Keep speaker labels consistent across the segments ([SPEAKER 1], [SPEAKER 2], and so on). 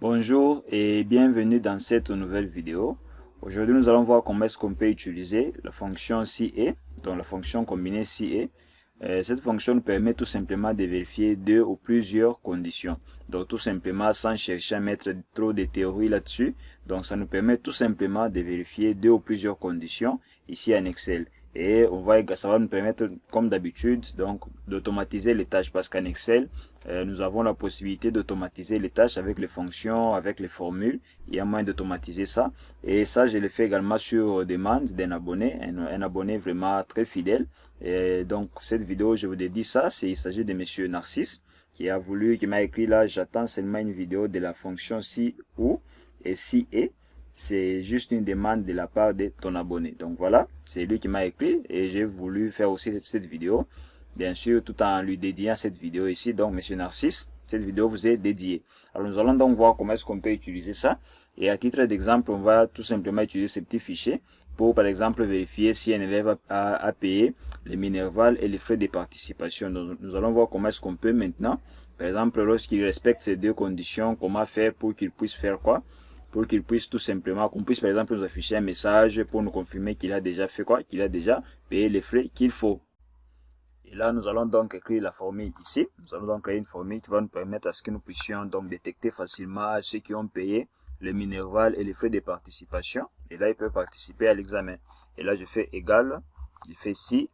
[SPEAKER 1] Bonjour et bienvenue dans cette nouvelle vidéo. Aujourd'hui, nous allons voir comment est-ce qu'on peut utiliser la fonction CA, donc la fonction combinée CA. Cette fonction nous permet tout simplement de vérifier deux ou plusieurs conditions. Donc tout simplement sans chercher à mettre trop de théorie là-dessus. Donc ça nous permet tout simplement de vérifier deux ou plusieurs conditions ici en Excel. Et ça va nous permettre, comme d'habitude, donc d'automatiser les tâches parce qu'en Excel, nous avons la possibilité d'automatiser les tâches avec les fonctions, avec les formules. Il y a moyen d'automatiser ça. Et ça, je le fais également sur demande d'un abonné, un abonné vraiment très fidèle. Et donc, cette vidéo, je vous dédie ça. Il s'agit de Monsieur Narcisse qui m'a écrit là, j'attends seulement une vidéo de la fonction si ou et si et. C'est juste une demande de la part de ton abonné. Donc voilà, c'est lui qui m'a écrit et j'ai voulu faire aussi cette vidéo. Bien sûr, tout en lui dédiant cette vidéo ici. Donc, Monsieur Narcisse, cette vidéo vous est dédiée. Alors, nous allons donc voir comment est-ce qu'on peut utiliser ça. Et à titre d'exemple, on va tout simplement utiliser ces petits fichiers pour, par exemple, vérifier si un élève a payé les minervales et les frais de participation. Donc, nous allons voir comment est-ce qu'on peut maintenant. Par exemple, lorsqu'il respecte ces deux conditions, comment faire pour qu'il puisse faire quoi? Pour qu'il puisse tout simplement, qu'on puisse par exemple nous afficher un message pour nous confirmer qu'il a déjà fait quoi? Qu'il a déjà payé les frais qu'il faut. Et là, nous allons donc écrire la formule ici. Nous allons donc créer une formule qui va nous permettre à ce que nous puissions donc détecter facilement ceux qui ont payé les minervales et les frais de participation. Et là, ils peuvent participer à l'examen. Et là, je fais égal, je fais si,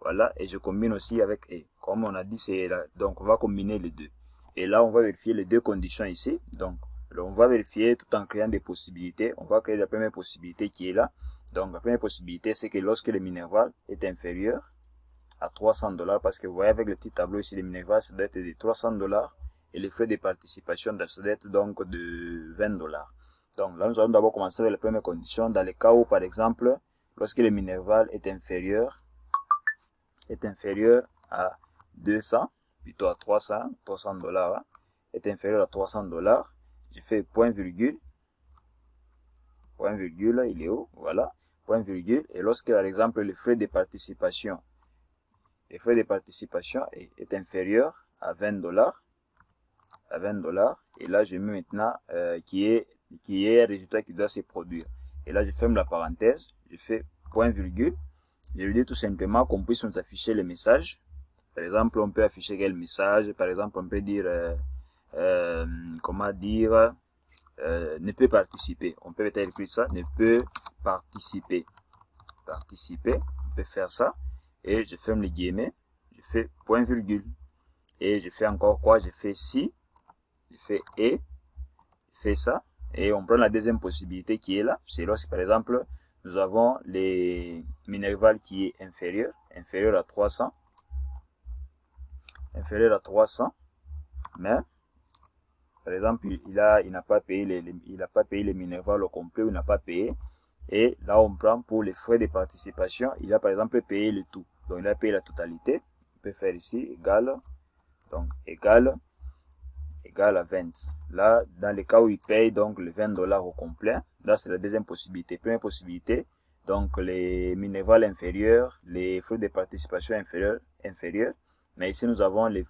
[SPEAKER 1] voilà, et je combine aussi avec et. Comme on a dit, c'est là. Donc, on va combiner les deux. Et là, on va vérifier les deux conditions ici. Donc, on va vérifier tout en créant des possibilités. On va créer la première possibilité qui est là. Donc, la première possibilité, c'est que lorsque le minerval est inférieur à $300, parce que vous voyez avec le petit tableau ici, les minervales, ça doit être de $300 et les frais de participation, ça doit être donc de $20. Donc là, nous allons d'abord commencer avec la première condition. Dans le cas où, par exemple, lorsque le minerval est inférieur à 200, plutôt à 300 $, est inférieur à $300, je fais point virgule, il est où? Voilà, point virgule, et lorsque, par exemple, les frais de participation est inférieur à $20, et là je mets maintenant qui est un résultat qui doit se produire. Et là je ferme la parenthèse, je fais point virgule, je lui dis tout simplement qu'on puisse nous afficher les messages. Par exemple, on peut afficher quel message? Par exemple, on peut dire ne peut participer. On peut peut-être écrire ça, ne peut participer. On peut faire ça. Et je ferme les guillemets, je fais point virgule. Et je fais encore quoi? Je fais si, je fais et, je fais ça. Et on prend la deuxième possibilité qui est là. C'est lorsque, par exemple, nous avons les minerval qui est inférieur à 300. Mais, par exemple, il n'a pas payé les minerval au complet, ou il n'a pas payé. Et là, on prend pour les frais de participation, il a par exemple payé le tout. Donc, il a payé la totalité. On peut faire ici égal, donc égal à 20. Là, dans le cas où il paye donc les $20 au complet, là, c'est la deuxième possibilité. Première possibilité, donc les minervales inférieures, les frais de participation inférieurs. Mais ici, nous avons les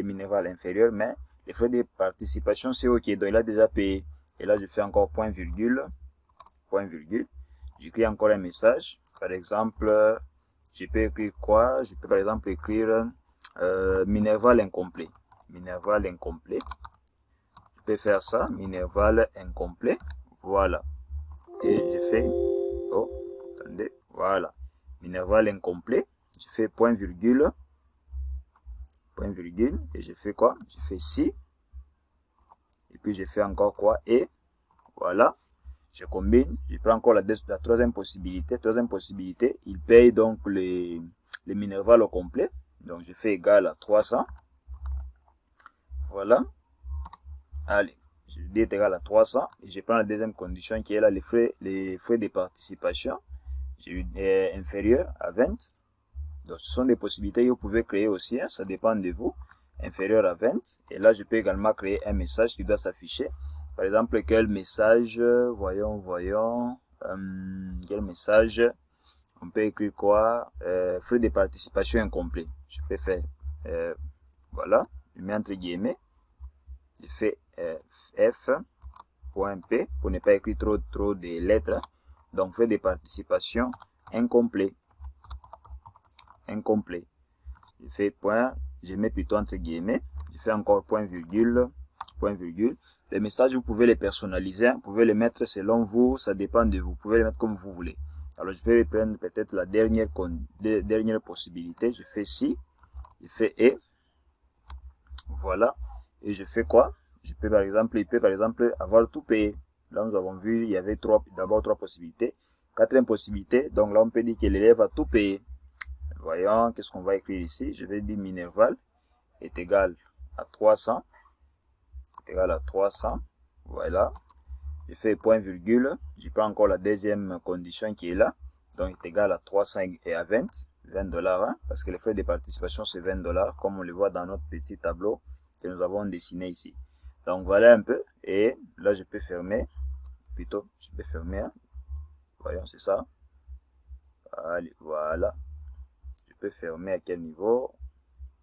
[SPEAKER 1] minervales inférieures, mais les frais de participation, c'est OK. Donc, il a déjà payé. Et là, je fais encore point virgule. J'écris encore un message. Par exemple, je peux écrire quoi? Je peux par exemple écrire minerval incomplet. Je peux faire ça, minerval incomplet. Voilà. Et je fais, attendez, voilà. Minerval incomplet. Je fais point virgule, et je fais quoi? Je fais si. Et puis je fais encore quoi? Et voilà. Je combine, je prends encore la troisième possibilité. Il paye donc les minerval au complet. Donc je fais égal à 300. Voilà. Allez, je dis égal à 300. Et je prends la deuxième condition qui est là, les frais de participation. Est inférieur à 20. Donc ce sont des possibilités que vous pouvez créer aussi, hein, ça dépend de vous. Inférieur à 20. Et là, je peux également créer un message qui doit s'afficher. Par exemple, quel message? Voyons. Quel message? On peut écrire quoi? Frais de participation incomplet. Je peux faire, voilà. Je mets entre guillemets. Je fais f.p pour ne pas écrire trop de lettres. Donc frais de participation incomplet. Je fais point, je mets plutôt entre guillemets, je fais encore point virgule. Les messages, vous pouvez les personnaliser, vous pouvez les mettre selon vous, ça dépend de vous, vous pouvez les mettre comme vous voulez. Alors je vais prendre peut-être la dernière possibilité, je fais si, je fais et, voilà, et je fais quoi? Il peut par exemple avoir tout payé. Là nous avons vu, il y avait d'abord trois possibilités. Quatrième possibilité, donc là on peut dire que l'élève a tout payé. Voyons, qu'est-ce qu'on va écrire ici? Je vais dire Minerval est égal à 300. Voilà. Je fais point virgule. Je prends encore la deuxième condition qui est là. Donc, est égal à 300 et à 20 $, hein, parce que les frais de participation, c'est 20 $, comme on le voit dans notre petit tableau que nous avons dessiné ici. Donc, voilà un peu. Et là, je peux fermer. Plutôt, je peux fermer. Hein. Voyons, c'est ça. Allez, voilà. Je peux fermer à quel niveau?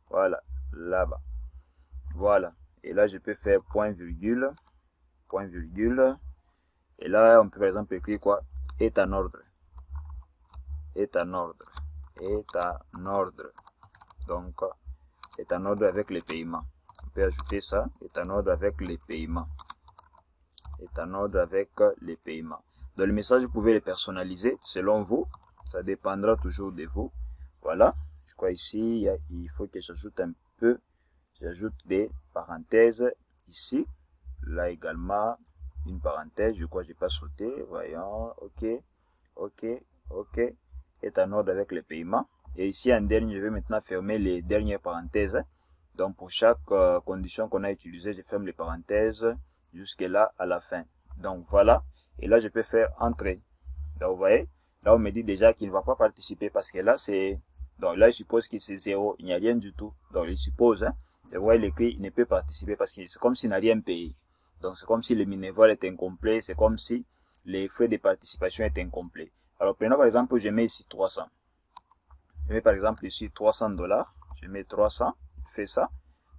[SPEAKER 1] Voilà, là-bas. Voilà. Et là, je peux faire point virgule. Et là, on peut par exemple écrire quoi? Est en ordre. Donc, est en ordre avec les paiements. On peut ajouter ça. Est en ordre avec les paiements. Dans le message, vous pouvez les personnaliser selon vous. Ça dépendra toujours de vous. Voilà. Je crois ici, il faut que j'ajoute un peu. J'ajoute des parenthèses ici. Là également, une parenthèse. Je crois que je n'ai pas sauté. Voyons. OK. Est en ordre avec les paiements. Et ici, en dernier, je vais maintenant fermer les dernières parenthèses. Donc, pour chaque condition qu'on a utilisée, je ferme les parenthèses jusque là à la fin. Donc, voilà. Et là, je peux faire entrer. Donc, vous voyez, là, on me dit déjà qu'il ne va pas participer parce que là, c'est... Donc, là, il suppose que c'est 0. Il n'y a rien du tout. Donc, il suppose, hein. Vous voyez l'écrit, il ne peut participer parce que c'est comme s'il n'a rien payé. Donc, c'est comme si le minéval est incomplet. C'est comme si les frais de participation étaient incomplets. Alors, prenons par exemple, je mets ici 300. Je mets par exemple ici 300 $. Je mets 300. Je fais ça.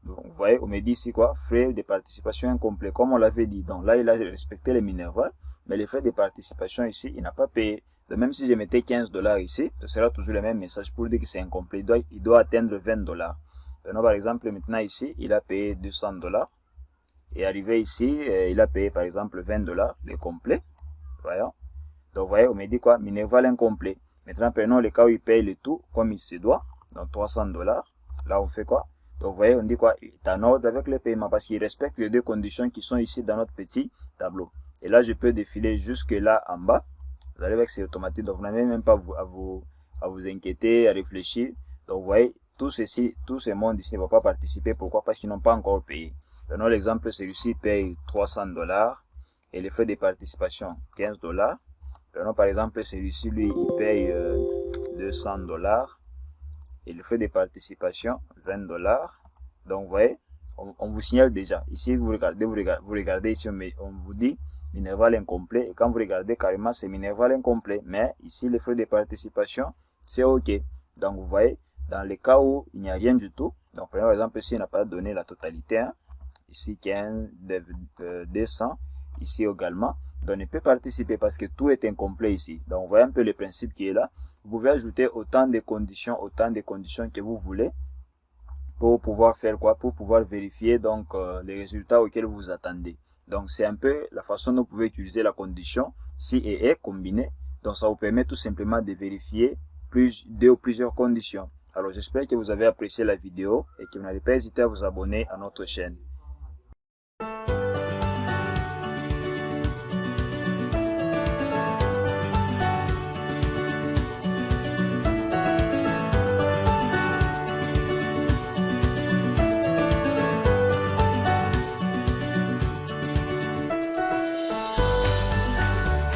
[SPEAKER 1] Donc, vous voyez, on me dit ici quoi? Frais de participation incomplets, comme on l'avait dit. Donc, là, il a respecté les minéval. Mais les frais de participation ici, il n'a pas payé. Donc, même si je mettais 15 $ ici, ce sera toujours le même message pour dire que c'est incomplet. Il doit atteindre 20 $. Prenons par exemple maintenant ici, il a payé 200 $. Et arrivé ici, il a payé par exemple 20 $, le complet. Voyons. Donc vous voyez, on me dit quoi? Minerval incomplet. Maintenant, prenons le cas où il paye le tout comme il se doit. Donc 300 $. Là, on fait quoi? Donc vous voyez, on dit quoi? Il est en ordre avec le paiement parce qu'il respecte les deux conditions qui sont ici dans notre petit tableau. Et là, je peux défiler jusque là en bas. Vous allez voir que c'est automatique. Donc vous n'avez même pas à vous inquiéter, à réfléchir. Donc vous voyez, tout ce monde ici ne va pas participer. Pourquoi? Parce qu'ils n'ont pas encore payé. Prenons l'exemple, celui-ci paye 300 $ et les frais de participation 15 $. Prenons par exemple celui-ci, lui, il paye 200 $ et les frais de participation 20 $. Donc vous voyez, on vous signale déjà. Ici, vous regardez ici, on vous dit minéral incomplet. Et quand vous regardez carrément, c'est minéral incomplet. Mais ici, les frais de participation, c'est OK. Donc vous voyez, dans les cas où il n'y a rien du tout, donc par exemple ici il n'a pas donné la totalité, hein. Ici 15, 200, ici également, donc il ne peut participer parce que tout est incomplet ici. Donc vous voyez un peu le principe qui est là. Vous pouvez ajouter autant de conditions que vous voulez pour pouvoir faire quoi? Pour pouvoir vérifier donc les résultats auxquels vous vous attendez. Donc c'est un peu la façon dont vous pouvez utiliser la condition si et est combinée. Donc ça vous permet tout simplement de vérifier deux ou plusieurs conditions. Alors j'espère que vous avez apprécié la vidéo et que vous n'allez pas hésiter à vous abonner à notre chaîne.